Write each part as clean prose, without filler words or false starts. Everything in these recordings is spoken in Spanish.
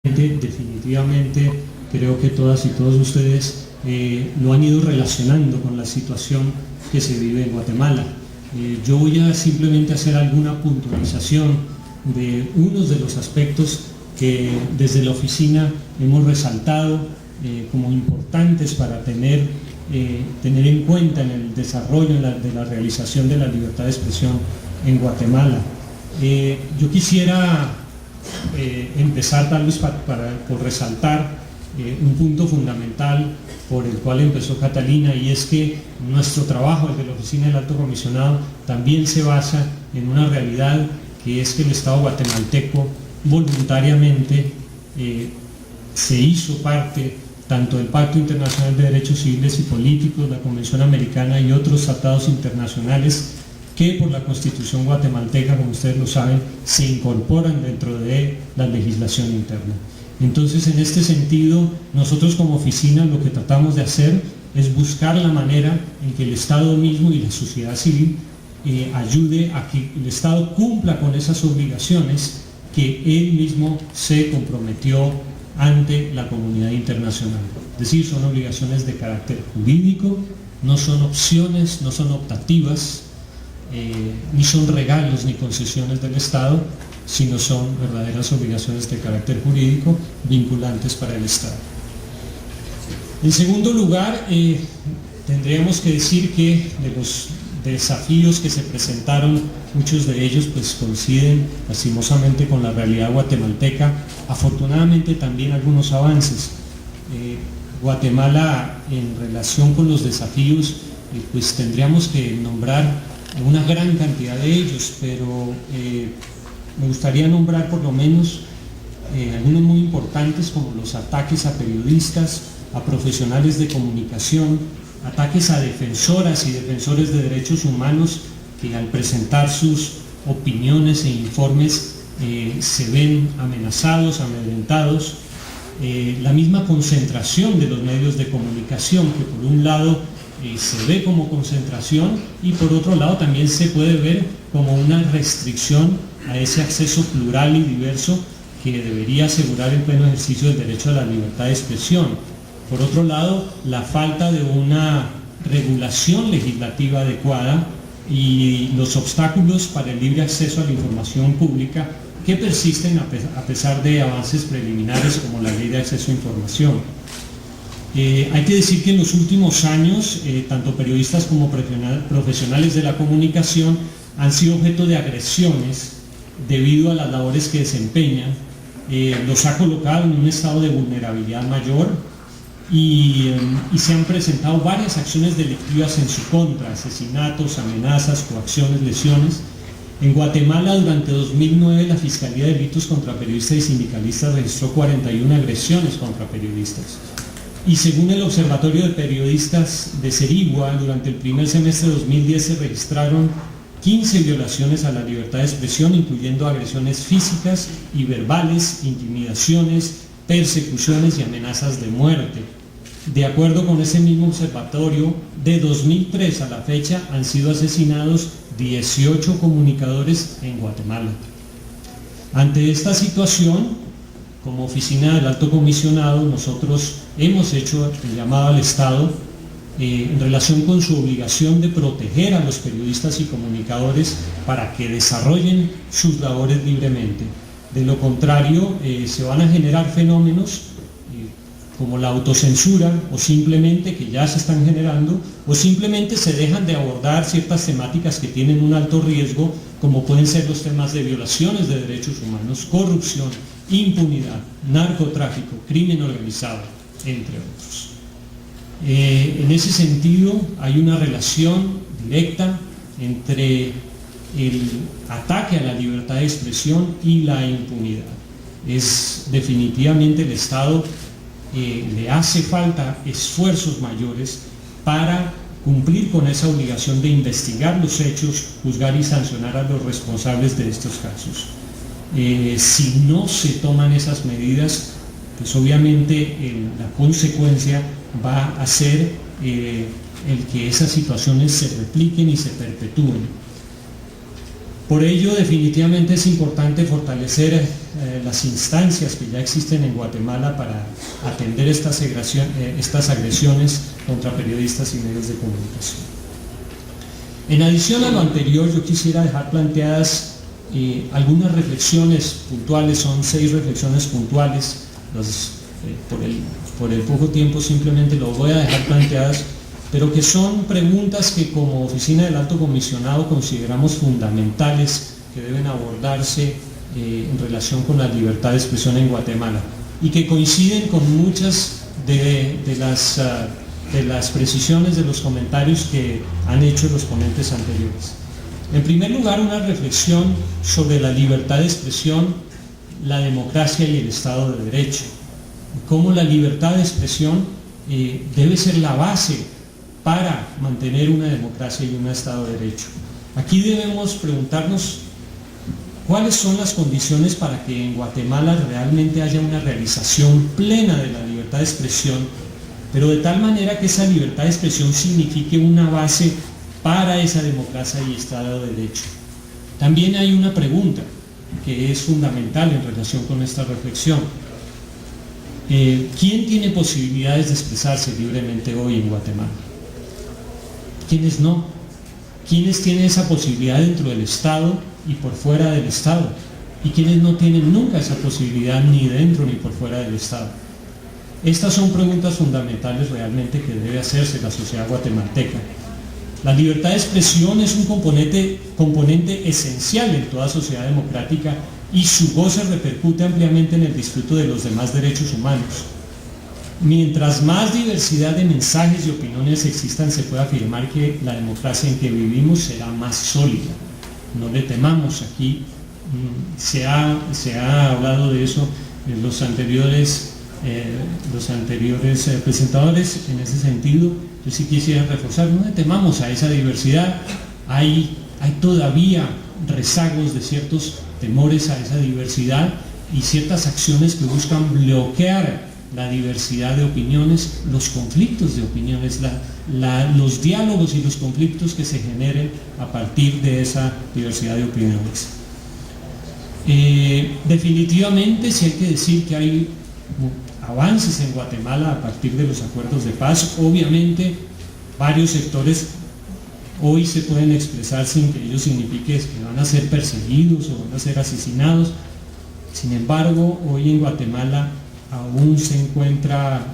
Definitivamente creo que todas y todos ustedes lo han ido relacionando con la situación que se vive en Guatemala. Yo voy a simplemente hacer alguna puntualización de unos de los aspectos que desde la oficina hemos resaltado como importantes para tener en cuenta en el desarrollo de la realización de la libertad de expresión en Guatemala. Yo quisiera empezar tal vez por resaltar un punto fundamental por el cual empezó Catalina, y es que nuestro trabajo desde la Oficina del Alto Comisionado también se basa en una realidad, que es que el Estado guatemalteco voluntariamente se hizo parte tanto del Pacto Internacional de Derechos Civiles y Políticos, la Convención Americana y otros tratados internacionales que por la Constitución guatemalteca, como ustedes lo saben, se incorporan dentro de la legislación interna. Entonces, en este sentido, nosotros como oficina lo que tratamos de hacer es buscar la manera en que el Estado mismo y la sociedad civil ayude a que el Estado cumpla con esas obligaciones que él mismo se comprometió ante la comunidad internacional. Es decir, son obligaciones de carácter jurídico, no son opciones, no son optativas, ni son regalos ni concesiones del Estado, sino son verdaderas obligaciones de carácter jurídico vinculantes para el Estado. En segundo lugar, tendríamos que decir que de los desafíos que se presentaron, muchos de ellos pues coinciden lastimosamente con la realidad guatemalteca. Afortunadamente también algunos avances. Guatemala, en relación con los desafíos, pues tendríamos que nombrar una gran cantidad de ellos, pero me gustaría nombrar por lo menos algunos muy importantes, como los ataques a periodistas, a profesionales de comunicación, ataques a defensoras y defensores de derechos humanos que al presentar sus opiniones e informes se ven amenazados, amedrentados, la misma concentración de los medios de comunicación, que por un lado se ve como concentración y por otro lado también se puede ver como una restricción a ese acceso plural y diverso que debería asegurar el pleno ejercicio del derecho a la libertad de expresión. Por otro lado, la falta de una regulación legislativa adecuada y los obstáculos para el libre acceso a la información pública que persisten a pesar de avances preliminares como la Ley de Acceso a Información. Hay que decir que en los últimos años, tanto periodistas como profesionales de la comunicación han sido objeto de agresiones debido a las labores que desempeñan. Los ha colocado en un estado de vulnerabilidad mayor y se han presentado varias acciones delictivas en su contra: asesinatos, amenazas, coacciones, lesiones. En Guatemala, durante 2009, la Fiscalía de Delitos contra Periodistas y Sindicalistas registró 41 agresiones contra periodistas. Y según el Observatorio de Periodistas de Cerigua, durante el primer semestre de 2010 se registraron 15 violaciones a la libertad de expresión, incluyendo agresiones físicas y verbales, intimidaciones, persecuciones y amenazas de muerte. De acuerdo con ese mismo observatorio, de 2003 a la fecha han sido asesinados 18 comunicadores en Guatemala. Ante esta situación, como Oficina del Alto Comisionado, nosotros hemos hecho el llamado al Estado en relación con su obligación de proteger a los periodistas y comunicadores para que desarrollen sus labores libremente. De lo contrario, se van a generar fenómenos como la autocensura, o simplemente, que ya se están generando, o simplemente se dejan de abordar ciertas temáticas que tienen un alto riesgo, como pueden ser los temas de violaciones de derechos humanos, corrupción, impunidad, narcotráfico, crimen organizado, entre otros. En ese sentido, hay una relación directa entre el ataque a la libertad de expresión y la impunidad. Es definitivamente el Estado le hace falta esfuerzos mayores para cumplir con esa obligación de investigar los hechos, juzgar y sancionar a los responsables de estos casos. Si no se toman esas medidas, pues obviamente la consecuencia va a ser el que esas situaciones se repliquen y se perpetúen. Por ello, definitivamente es importante fortalecer las instancias que ya existen en Guatemala para atender estas agresiones contra periodistas y medios de comunicación. En adición a lo anterior, yo quisiera dejar planteadas algunas reflexiones puntuales, son 6 reflexiones puntuales, por el poco tiempo simplemente lo voy a dejar planteadas, pero que son preguntas que como Oficina del Alto Comisionado consideramos fundamentales, que deben abordarse en relación con la libertad de expresión en Guatemala y que coinciden con muchas de las precisiones de los comentarios que han hecho los ponentes anteriores. En primer lugar, una reflexión sobre la libertad de expresión, la democracia y el Estado de Derecho. Cómo la libertad de expresión debe ser la base para mantener una democracia y un Estado de Derecho. Aquí debemos preguntarnos cuáles son las condiciones para que en Guatemala realmente haya una realización plena de la libertad de expresión, pero de tal manera que esa libertad de expresión signifique una base para esa democracia y Estado de Derecho. También hay una pregunta que es fundamental en relación con esta reflexión. ¿Quién tiene posibilidades de expresarse libremente hoy en Guatemala? ¿Quiénes no? ¿Quiénes tienen esa posibilidad dentro del Estado y por fuera del Estado? ¿Y quiénes no tienen nunca esa posibilidad ni dentro ni por fuera del Estado? Estas son preguntas fundamentales realmente que debe hacerse la sociedad guatemalteca. La libertad de expresión es un componente esencial en toda sociedad democrática y su goce repercute ampliamente en el disfrute de los demás derechos humanos. Mientras más diversidad de mensajes y opiniones existan, se puede afirmar que la democracia en que vivimos será más sólida. No le temamos, aquí se ha hablado de eso en los anteriores presentadores. En ese sentido, yo sí quisiera reforzar, no le temamos a esa diversidad. Hay todavía rezagos de ciertos temores a esa diversidad y ciertas acciones que buscan bloquear la diversidad de opiniones, los conflictos de opiniones, los diálogos y los conflictos que se generen a partir de esa diversidad de opiniones. Definitivamente sí hay que decir que hay avances en Guatemala a partir de los acuerdos de paz. Obviamente varios sectores hoy se pueden expresar sin que ello signifique que van a ser perseguidos o van a ser asesinados. Sin embargo, hoy en Guatemala se encuentra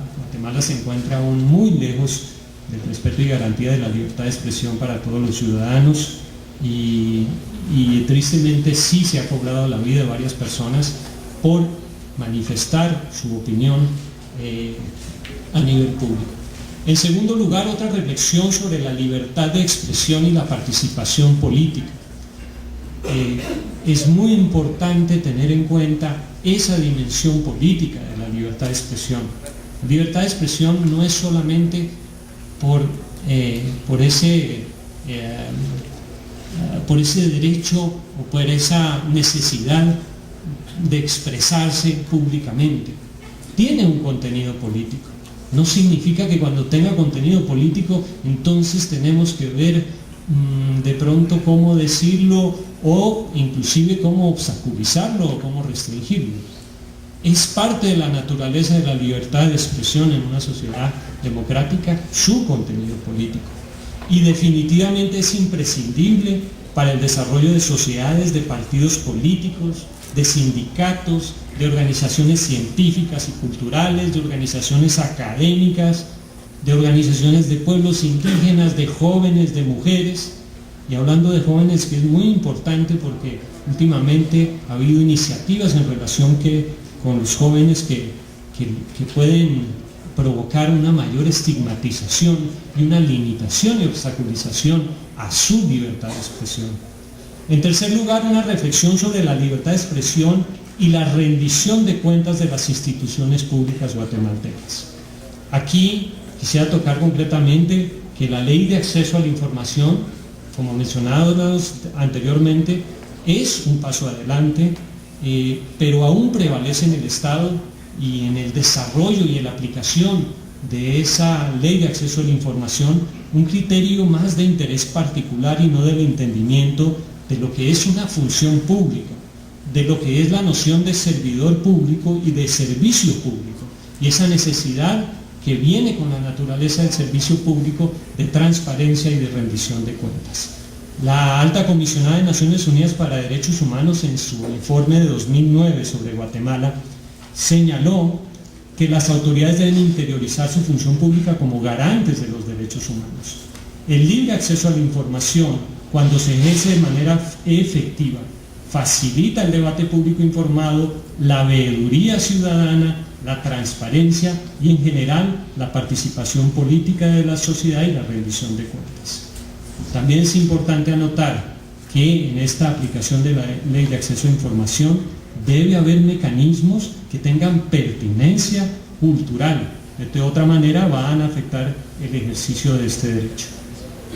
aún muy lejos del respeto y garantía de la libertad de expresión para todos los ciudadanos y tristemente sí se ha cobrado la vida de varias personas por manifestar su opinión a nivel público. En segundo lugar, otra reflexión sobre la libertad de expresión y la participación política. Es muy importante tener en cuenta esa dimensión política de la libertad de expresión. La libertad de expresión no es solamente por ese derecho o por esa necesidad de expresarse públicamente. Tiene un contenido político. No significa que cuando tenga contenido político entonces tenemos que ver de pronto cómo decirlo o inclusive cómo obstaculizarlo o cómo restringirlo. Es parte de la naturaleza de la libertad de expresión en una sociedad democrática su contenido político y definitivamente es imprescindible para el desarrollo de sociedades, de partidos políticos, de sindicatos, de organizaciones científicas y culturales, de organizaciones académicas, de organizaciones de pueblos indígenas, de jóvenes, de mujeres. Y hablando de jóvenes, que es muy importante porque últimamente ha habido iniciativas en relación con los jóvenes que pueden provocar una mayor estigmatización y una limitación y obstaculización a su libertad de expresión. En tercer lugar, una reflexión sobre la libertad de expresión y la rendición de cuentas de las instituciones públicas guatemaltecas. Aquí quisiera tocar concretamente que la Ley de Acceso a la Información, como mencionados anteriormente, es un paso adelante, pero aún prevalece en el Estado y en el desarrollo y en la aplicación de esa Ley de Acceso a la Información un criterio más de interés particular y no del entendimiento de lo que es una función pública, de lo que es la noción de servidor público y de servicio público, y esa necesidad que viene con la naturaleza del servicio público de transparencia y de rendición de cuentas. La alta comisionada de Naciones Unidas para Derechos Humanos, en su informe de 2009 sobre Guatemala, señaló que las autoridades deben interiorizar su función pública como garantes de los derechos humanos. El libre acceso a la información, cuando se ejerce de manera efectiva, facilita el debate público informado, la veeduría ciudadana, la transparencia y en general la participación política de la sociedad y la rendición de cuentas. También es importante anotar que en esta aplicación de la Ley de Acceso a Información debe haber mecanismos que tengan pertinencia cultural, de otra manera van a afectar el ejercicio de este derecho.